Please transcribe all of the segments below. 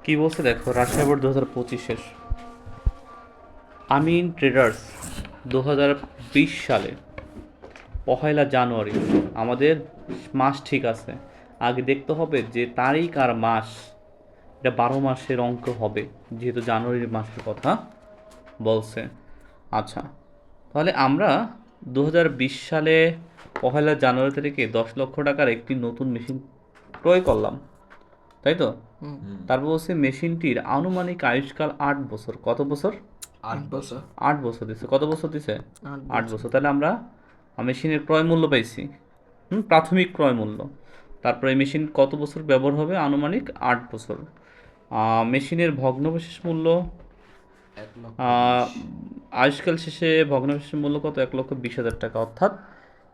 কি বলছে দেখো, রাজশাহী বোর্ড 2025-এর আমিন ট্রেডার্স 2020 সালে 1 জানুয়ারি আমাদের মাস ঠিক আছে, আগে দেখতে হবে যে তারিখ আর মাস, এটা 12 মাসের অঙ্ক হবে যেহেতু জানুয়ারির মাসের কথা বলছে। আচ্ছা, তাহলে আমরা 2020 সালে 1 জানুয়ারি তারিখে 10 লক্ষ টাকার একটি নতুন মেশিন ক্রয় করলাম, তাই তো? তারপর বলছে মেশিনটির আনুমানিক আয়ুষ্কাল 8 বছর। কত বছর? 8 বছর। 8 বছর দিছে। কত বছর দিছে? 8 8 বছর। বছর। তাহলে আমরা মেশিনের ক্রয় মূল্য পাইছি, প্রাথমিক ক্রয় মূল্য। তারপরে এই মেশিন কত বছর ব্যবহার হবে? আনুমানিক 8 বছর। মেশিনের ভগ্নাবশেষ মূল্য, 1,20,000। আয়ুষ্কাল শেষে ভগ্নাবশেষের মূল্য কত? 1,20,000 টাকা। অর্থাৎ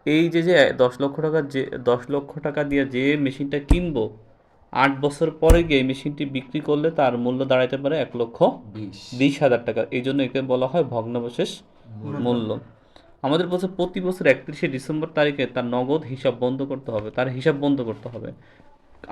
এই যে 10 লক্ষ টাকা, যে 10 লক্ষ টাকা দিয়ে যে মেশিনটা কিনবো, 8 বছর পরে গিয়ে এই মেশিনটি বিক্রি করলে তার মূল্য দাঁড়াতে পারে 1,20,000 টাকা। এই জন্য একে বলা হয় ভগ্নাবশেষ মূল্য। আমাদের বলছে প্রতি বছর 31শে ডিসেম্বর তারিখে তার নগদ হিসাব বন্ধ করতে হবে, তার হিসাব বন্ধ করতে হবে।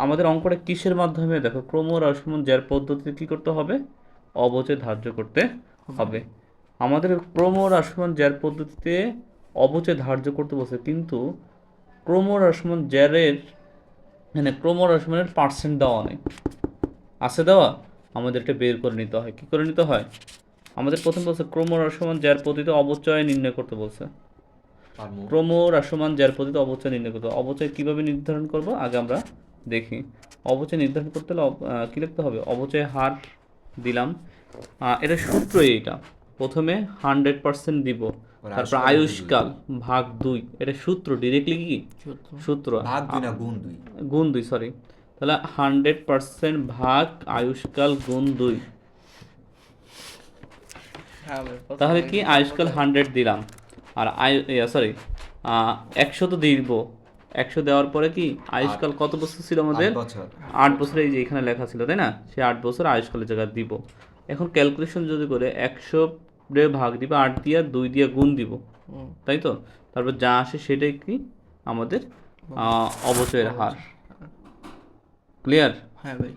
আমাদের অঙ্কটা কিসের মাধ্যমে? দেখো, ক্রমহ্রাসমান জ্যার পদ্ধতিতে কি করতে হবে? অবচয় ধার্য করতে হবে। আমাদের ক্রমহ্রাসমান জ্যার পদ্ধতিতে অবচয় ধার্য করতে বলছে, কিন্তু ক্রমহ্রাসমান জ্যারের মানে ক্রমহ্রাসমানের পার্সেন্ট দেওয়া নেই। আছে দেওয়া? আমাদের এটা বের করে নিতে হয়। কি করে নিতে হয়? আমাদের প্রথম বলছে ক্রমহ্রাসমান জ্যার পদ্ধতিতে অবচয় নির্ণয় করতে বলছে। ক্রমহ্রাসমান জ্যার পদ্ধতিতে অবচয় নির্ণয় করতে হবে। অবচয় কীভাবে নির্ধারণ করব আগে আমরা দেখি। অবচয় নির্ধারণ করতে হলে কী লিখতে হবে? অবচয় হার দিলাম, এটা সূত্রই এইটা। প্রথমে 100% দিব, তারপর আয়ুষ্কাল ভাগ 2, এটা সূত্র। ডিরেক্টলি কি সূত্র? গুণ 2, সরি। তাহলে 100% ভাগ আয়ুষ্কাল গুণ 2। তাহলে কি আয়ুষ্কাল 100 দিলাম, আর সরি 100 তো দিব। 100 দেওয়ার পরে কি আয়ুষ্কাল কত বছর ছিল আমাদের? 8 বছর। এই যে এখানে লেখা ছিল, তাই না? সে 8 বছর আয়ুষ্কালের জায়গায় দিব। এখন ক্যালকুলেশন যদি করে 100 ভাগ দিব 8 দিয়া, 2 দিয়া গুণ দিব, তাই তো? তারপর যা আসে সেটাই কি আমাদের অবচয়ের হার। ক্লিয়ার? হ্যাঁ ভাই।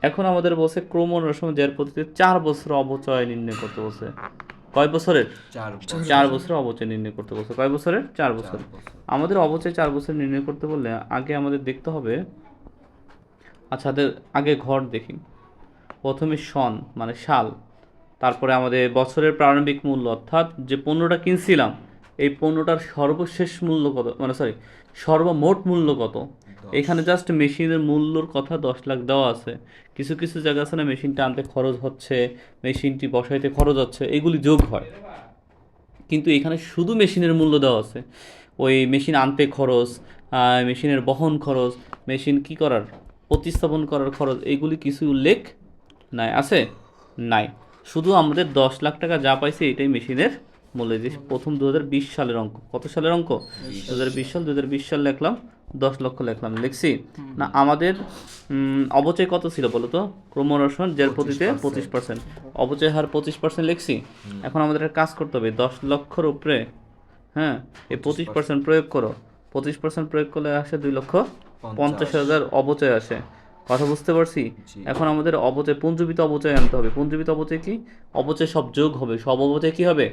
এখন আমাদের বলছে ক্রমহ্রাসমান জ্যার পদ্ধতিতে 4 বছর অবচয় নির্ণয় করতে বলছে। কয় বছরের? 4 বছরের অবচয় নির্ণয় করতে বলছে। কয় বছরের? 4 বছর। আমাদের অবচয় 4 বছর নির্ণয় করতে বললে আগে আমাদের দেখতে হবে, আচ্ছা আগে ঘর দেখি। প্রথমে সন মানে সাল, তারপরে আমাদের বছরের প্রারম্ভিক মূল্য, অর্থাৎ যে পণ্যটা কিনছিলাম এই পণ্যটার সর্বশেষ মূল্য কত, মানে সরি সর্বমোট মূল্য কত। এখানে জাস্ট মেশিনের মূল্যর কথা 10 লাখ দেওয়া আছে। কিছু কিছু জায়গা আছে না, মেশিনটা আনতে খরচ হচ্ছে, মেশিনটি বসাইতে খরচ হচ্ছে, এগুলি যোগ হয়। কিন্তু এখানে শুধু মেশিনের মূল্য দেওয়া আছে। ওই মেশিন আনতে খরচ, মেশিনের বহন খরচ, মেশিন কি করার প্রতিস্থাপন করার খরচ, এইগুলি কিছু উল্লেখ নাই। আছে? নাই। শুধু আমাদের 10 লাখ টাকা যা পাইছে এটাই মেশিনের মূল্য। যে প্রথম 2020 সালের অঙ্ক। কত সালের অঙ্ক? 2020 সাল। 2020 সাল লিখলাম, 10 লক্ষ লিখলাম, লিখছি না? আমাদের অবচয় কত ছিল বলো তো? ক্রমহ্রাসমান জ্যার পদ্ধতিতে 25%, অবচয় হার 25% লিখছি। এখন আমাদের একটা কাজ করতে হবে, 10 লক্ষর উপরে, হ্যাঁ, এই 25% প্রয়োগ করো। 25% প্রয়োগ করলে আসে 2,50,000 অবচয় আসে। কথা বুঝতে পারছি? এখন আমাদের অবচয়, পুঞ্জীবিত অবচয় আনতে হবে। পুঞ্জীবিত অবচয় কি? অবচয় সব যোগ হবে, সব অবচয় কি হবে?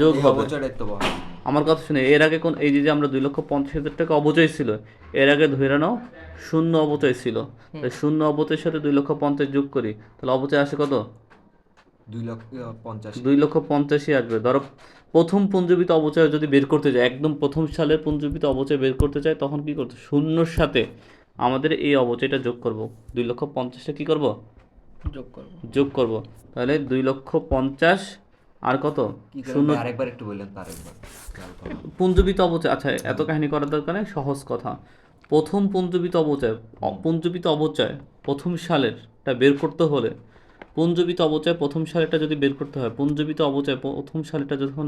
যোগ হবে। আমার কথা শুনে, এর আগে কোন এই যে আমরা 2,50,000 টাকা অবচয় ছিল, এর আগে ধরে নাও শূন্য অবচয় ছিল। তাই শূন্য অবচয়ের সাথে 2,50,000 যোগ করি, তাহলে অবচয় আসে কত? 2,85,000 আসবে। ধরো প্রথম পুঞ্জীবিত অবচয় যদি বের করতে যায়, একদম প্রথম সালের পুঞ্জীবিত অবচয় বের করতে চাই, তখন কি করতে? শূন্যর সাথে আমাদের এই অবচয়টা যোগ করব। 2,50,000 কি করব? যোগ করব। তাহলে 2,50,000 আর কত? শূন্য। আরেকবার একটু বললেন, আরেকবার পুঞ্জীবিত অবচয়, আচ্ছা এত কাহিনী করার দরকার নেই, সহজ কথা। প্রথম পুঞ্জীবিত অবচয়, পুঞ্জীবিত অবচয় প্রথম সালেরটা বের করতে হলে, পুঞ্জীবিত অবচয় প্রথম সালেরটা যদি বের করতে হয়, পুঞ্জীবিত অবচয় প্রথম সালেরটা যখন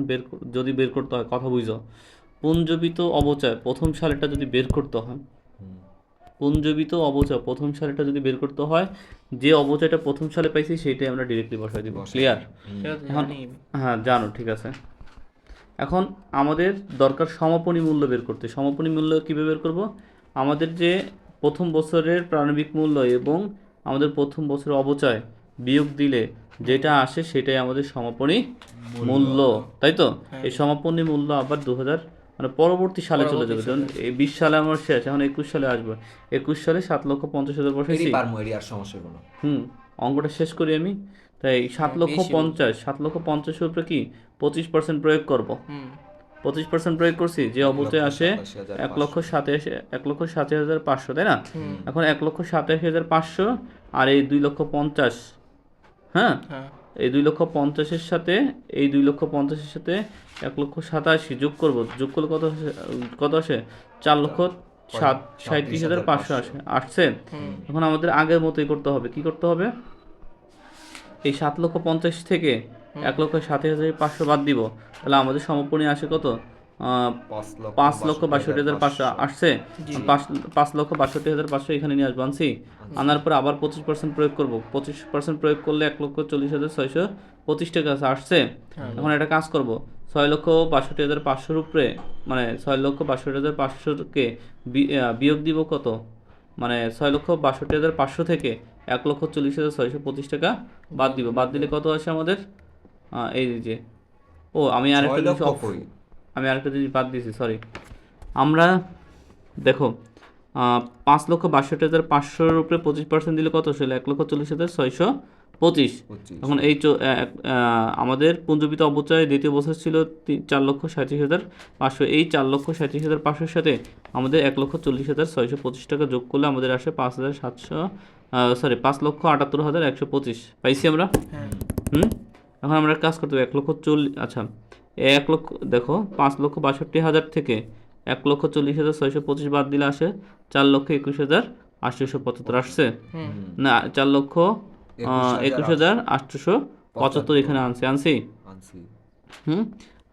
যদি বের করতে হয়, কথা বুঝো, পুঞ্জীবিত অবচয় প্রথম সালেরটা যদি বের করতে হয়, পুঞ্জীবিত অবচয় প্রথম সালেরটা যদি বের করতে হয়, যে অবচয়টা প্রথম সালে পাইছি সেইটাই আমরা ডিরেক্টলি বসাই দিব। ক্লিয়ার? এখন হ্যাঁ জানো, ঠিক আছে। এখন আমাদের দরকার সমাপনী মূল্য বের করতে। সমাপনী মূল্য কীভাবে বের করব? আমাদের যে প্রথম বছরের প্রারম্ভিক মূল্য এবং আমাদের প্রথম বছরের অবচয় বিয়োগ দিলে যেটা আসে সেটাই আমাদের সমাপনী মূল্য, তাই তো? এই সমাপনী মূল্য আবার 2000 মানে পরবর্তী সালে চলে যাবে, যেমন এই 20 সালে আমার শেষ, এখন 21 সালে আসবে। 21 সালে 7,50,000 বসাইছি। অঙ্কটা শেষ করি আমি। তাই 7,50,000 উপরে কি 25% প্রয়োগ করব। 25% প্রয়োগ করছি, যে অবচয় আসে 1,87,500, তাই না? এখন 1,87,500 আর এই 2,50,000, হ্যাঁ, এই 2,50,000-এর সাথে এই 2,50,000-এর সাথে 1,87,000 যোগ করব, যোগ করলে কত আসে? 4,37,500 আসছে। এখন আমাদের আগের মতোই করতে হবে। কি করতে হবে? এই 7,50,000 থেকে 1,67,500 বাদ দিব, তাহলে আমাদের সমাপনী আসে কত? 5,62,500 আসছে। 5,62,500 এখানে নিয়ে আসবো, আনার পর আবার 25% প্রয়োগ করব। 25% প্রয়োগ করলে 1,40,625 টাকা আসছে। এখন একটা কাজ করব, 6,62,500 উপরে মানে 6,62,500-কে বিয়োগ দিব কত? মানে 6,62,500 থেকে 1,40,625 টাকা বাদ দিব। বাদ দিলে কত আসে আমাদের? এই যে আমি আরেকটা জিনিস বাদ দিয়েছি, সরি। আমরা দেখো 5,62,500-র উপরে 25% দিলে কত আসলে? 1,40,625। এখন এই আমাদের পুঞ্জীভূত অবচয় দ্বিতীয় বছর ছিল 4,37,500। এই 4,37,500-এর সাথে আমাদের 1,40,625 টাকা যোগ করলে আমাদের আসে 5,78,125 পাইছি আমরা। এখন আমরা কাজ করতে হবে 1,40,000, আচ্ছা 1 লক্ষ, দেখো 5,62,000 থেকে 1,40,625 বাদ দিলে আসে 4,21,875 আসছে না? 4,21,875 এখানে আনছি।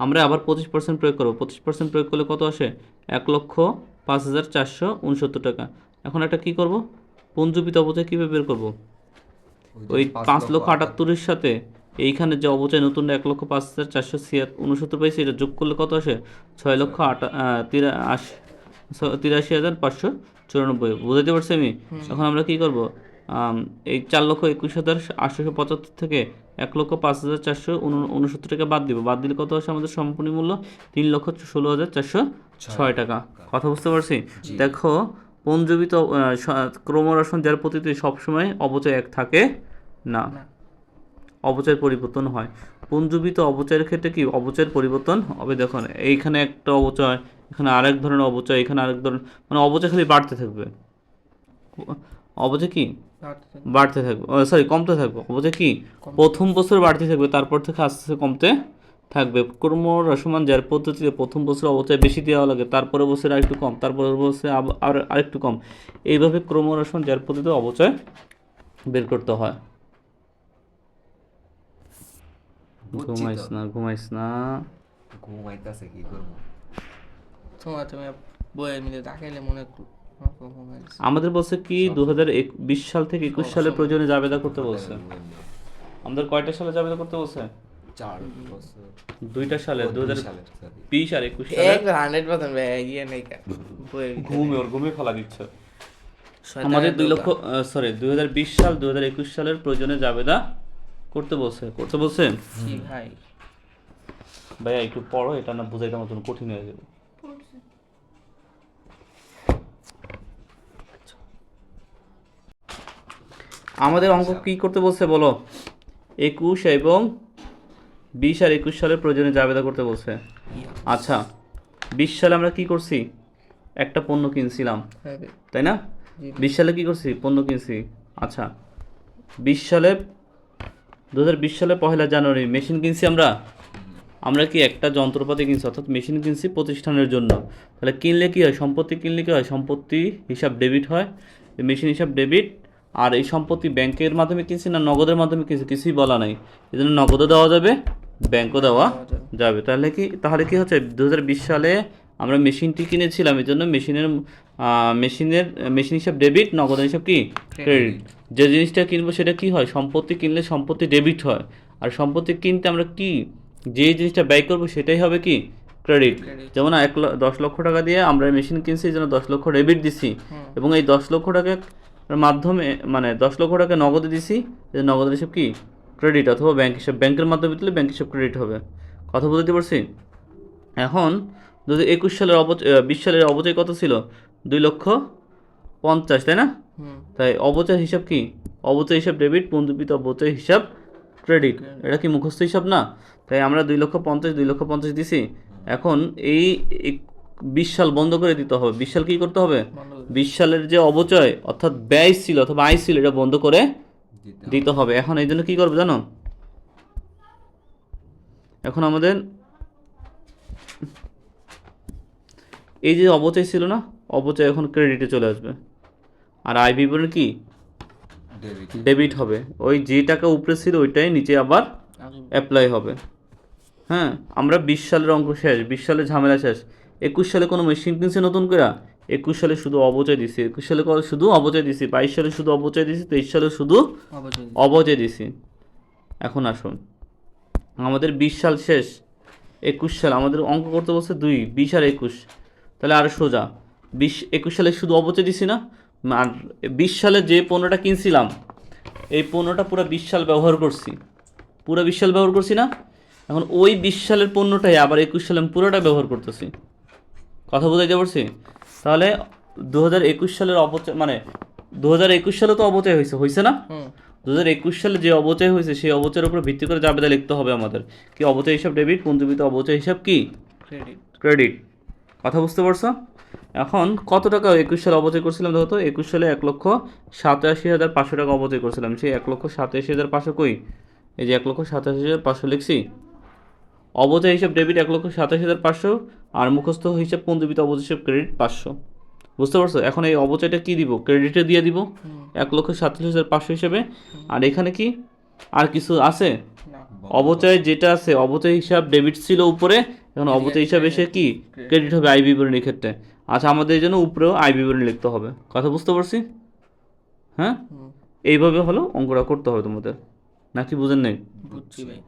আমরা আবার 25% প্রয়োগ করবো। 25% প্রয়োগ করলে কত আসে? 1,05,469 টাকা। এখন একটা কি করব? পুঞ্জীভূত অবচয় কীভাবে বের করব? ওই 5,78,000-এর সাথে এইখানে যে অবচয় নতুন 1,05,469 পাইছি, এটা যোগ করলে কত আসে? 6,83,594। বুঝাতে পারছি আমি? এখন আমরা কি করব? এই 4,21,875 থেকে 1,05,469 টাকা বাদ দিব। বাদ দিলে কত আসে আমাদের সম্পূর্ণ মূল্য? 3,16,406 টাকা। কথা বুঝতে পারছি? দেখো, পুঞ্জীভূত ক্রমহ্রাসমান যার প্রতিতে সবসময় অবচয় এক থাকে না, অবচয়ের পরিবর্তন হয়। পুঞ্জীভূত অবচয়ের ক্ষেত্রে কি অবচয়ের পরিবর্তন হবে? দেখুন, এইখানে একটা অবচয়, এখানে আরেক ধরনের অবচয়, এখানে আরেক ধরনের, মানে অবচয় খালি বাড়তে থাকবে। অবচয় কি বাড়তে থাকবে, সরি কমতে থাকবে। অবচয় কি প্রথম বছর বাড়তে থাকবে, তারপর থেকে আস্তে আস্তে কমতে থাকবে। ক্রমহ্রাসমান যার পদ্ধতিতে প্রথম বছর অবচয় বেশি দেওয়া লাগে, তারপরে বছর আরেকটু কম, তারপরের বছরে আরেকটু কম। এইভাবে ক্রমহ্রাসমান যার পদ্ধতিতে অবচয় বের করতে হয়। ঘুমাইস না ঘুমাইতাছে কি করব? তুমি বইয়ের মিলে দেখাইলে মনে আমাদের বলছে কি 2020 সাল থেকে 21 সালের প্রয়োজনে জাবেদা করতে বলছে। আমাদের কয়টা সালে জাবেদা করতে বলছে? 4 বছর, 2টা সালে, 2020 আর 21 সালে। 100% ইয়ে নেই কা ঘুমে ফেলা দিচ্ছে। আমাদের 2020 সাল 2021 সালের প্রয়োজনে জাবেদা করতে বলছে। ভাইয়া একটু পড়ো, এটা না বুঝাইতে মতন কঠিন হয়ে যাবে। আমাদের অঙ্ক কি করতে বলছে বলো? 21 এবং 20 আর 21 সালের প্রয়োজনে জাবেদা করতে বলছে। আচ্ছা, 20 সালে আমরা কি করছি? একটা পণ্য কিনছিলাম, তাই না? 20 সালে কি করছি? পণ্য কিনছি। আচ্ছা, 2020 সালে 1 জানুয়ারি মেশিন কিনছি। আমরা কি একটা যন্ত্রপাতি কিনছি, অর্থাৎ মেশিন কিনছি প্রতিষ্ঠানের জন্য। তাহলে কিনলে কি হয়? সম্পত্তি কিনলে কি হয়? সম্পত্তি হিসাব ডেবিট হয়, মেশিন হিসাব ডেবিট। আর এই সম্পত্তি ব্যাংকের মাধ্যমে কিনছি না নগদের মাধ্যমে কিনছি? কিছুই বলা নাই। এই জন্য নগদও দেওয়া যাবে, ব্যাংকও দেওয়া যাবে। তাহলে কি হচ্ছে? 2020 সালে আমরা মেশিনটি কিনেছিলাম, এই জন্য মেশিন হিসাব ডেবিট, নগদের হিসাব কি ক্রেডিট। যে জিনিসটা কিনবো সেটা কি হয়? সম্পত্তি কিনলে সম্পত্তি ডেবিট হয়, আর সম্পত্তি কিনতে আমরা কি যে জিনিসটা ব্যয় করবো সেটাই হবে কি ক্রেডিট। যেমন 10 লক্ষ টাকা দিয়ে আমরা মেশিন কিনছি, এই জন্য 10 লক্ষ ডেবিট দিছি, এবং এই 10 লক্ষ টাকা মাধ্যমে মানে 10 লক্ষ টাকা নগদে দিছি, এই নগদের হিসাব কি ক্রেডিট, অথবা ব্যাংক হিসাব, ব্যাংকের মাধ্যমে দিলে ব্যাংক হিসাব ক্রেডিট হবে। কথা বুঝতে পারছি? এখন যদি 21 সালের 20 সালের অবচয় কত ছিল? 2,50,000, তাই না? তাই অবচয় হিসাব কি? অবচয় হিসাব ডেবিট, পুঞ্জীকৃত অবচয় হিসাব ক্রেডিট। এটা কি মুখস্থ হিসাব না? তাই আমরা 2,50,000 দিছি। এখন এই 20 সাল বন্ধ করে দিতে হবে। 20 সাল কি করতে হবে? 20 সালের যে অবচয় অর্থাৎ ব্যয় ছিল অথবা আয় ছিল, এটা বন্ধ করে দিতে হবে। এখন এই জন্য কি করবে জানো? এখন আমাদের এই যে অবচয় ছিল না, অবচয় এখন ক্রেডিটে চলে আসবে, আর আয় বিবরণ কি ডেবিট হবে। ওই যে টাকা উপরে ছিল ওইটাই নিচে আবার অ্যাপ্লাই হবে। হ্যাঁ, আমরা 20 সালের অঙ্ক শেষ, 20 সালের ঝামেলা শেষ। 21 সালে কোনো মেশিন কিনছে নতুন করে? 21 সালে শুধু অবচয় দিছি। 21 সালে শুধু অবচয় দিছি। 22 সালে শুধু অবচয় দিছি। 23 সালে শুধু অবচয় দিছি। এখন আসুন, আমাদের 20 সাল শেষ, 21 সাল আমাদের অঙ্ক করতে বলছে 2, 20 আর 21, তাহলে আরও সোজা। 21 সালে শুধু অবচয় দিছি না, আর 20 সালে যে পণ্যটা কিনছিলাম এই পণ্যটা পুরো 20 সাল ব্যবহার করছি, পুরো 20 সাল ব্যবহার করছি না? এখন ওই 20 সালের পণ্যটাই আবার 21 সালে আমি পুরোটা ব্যবহার করতেছি। কথা বুঝাইতে পারছি? তাহলে 2021 সালের অবচয় মানে 2021 সালে তো অবচয় হয়েছে না? 2021 সালে যে অবচয় হয়েছে সেই অবচয়ের উপর ভিত্তি করে জাবেদা লিখতে হবে আমাদের। কি অবচয় হিসাব ডেবিট, পুঞ্জীকৃত অবচয় হিসাব কি ক্রেডিট। কথা বুঝতে পারছো? এখন কত টাকা 21 সালে অবচয় করছিলাম দেখো তো? 21 সালে 1,87,500 টাকা অবচয় করছিলাম। সেই 1,87,500 কই? এই যে 1,87,500 লিখছি। অবচয় হিসাব ডেবিট 1,87,500, আর মুখস্থ হিসাব পুঞ্জীকৃত অবচয় হিসাব ক্রেডিট 500। বুঝতে পারছো? এখন এই অবচয়টা কি দিব? ক্রেডিটে দিয়ে দিব 1,87,500 হিসেবে। আর এখানে কি আর কিছু আছে? অবচয় যেটা আছে, অবচয় হিসাব ডেবিট ছিল উপরে, এখন অবচয় হিসাব এসে কি ক্রেডিট হবে আয় বিবরণীর ক্ষেত্রে। আচ্ছা, আমাদের এই জন্য উপরেও আয় বিবরণী লিখতে হবে। কথা বুঝতে পারছি? হ্যাঁ, এইভাবে হলো অঙ্কটা করতে হবে তোমাদের, নাকি বুঝেন নাই? বুঝছি ভাই।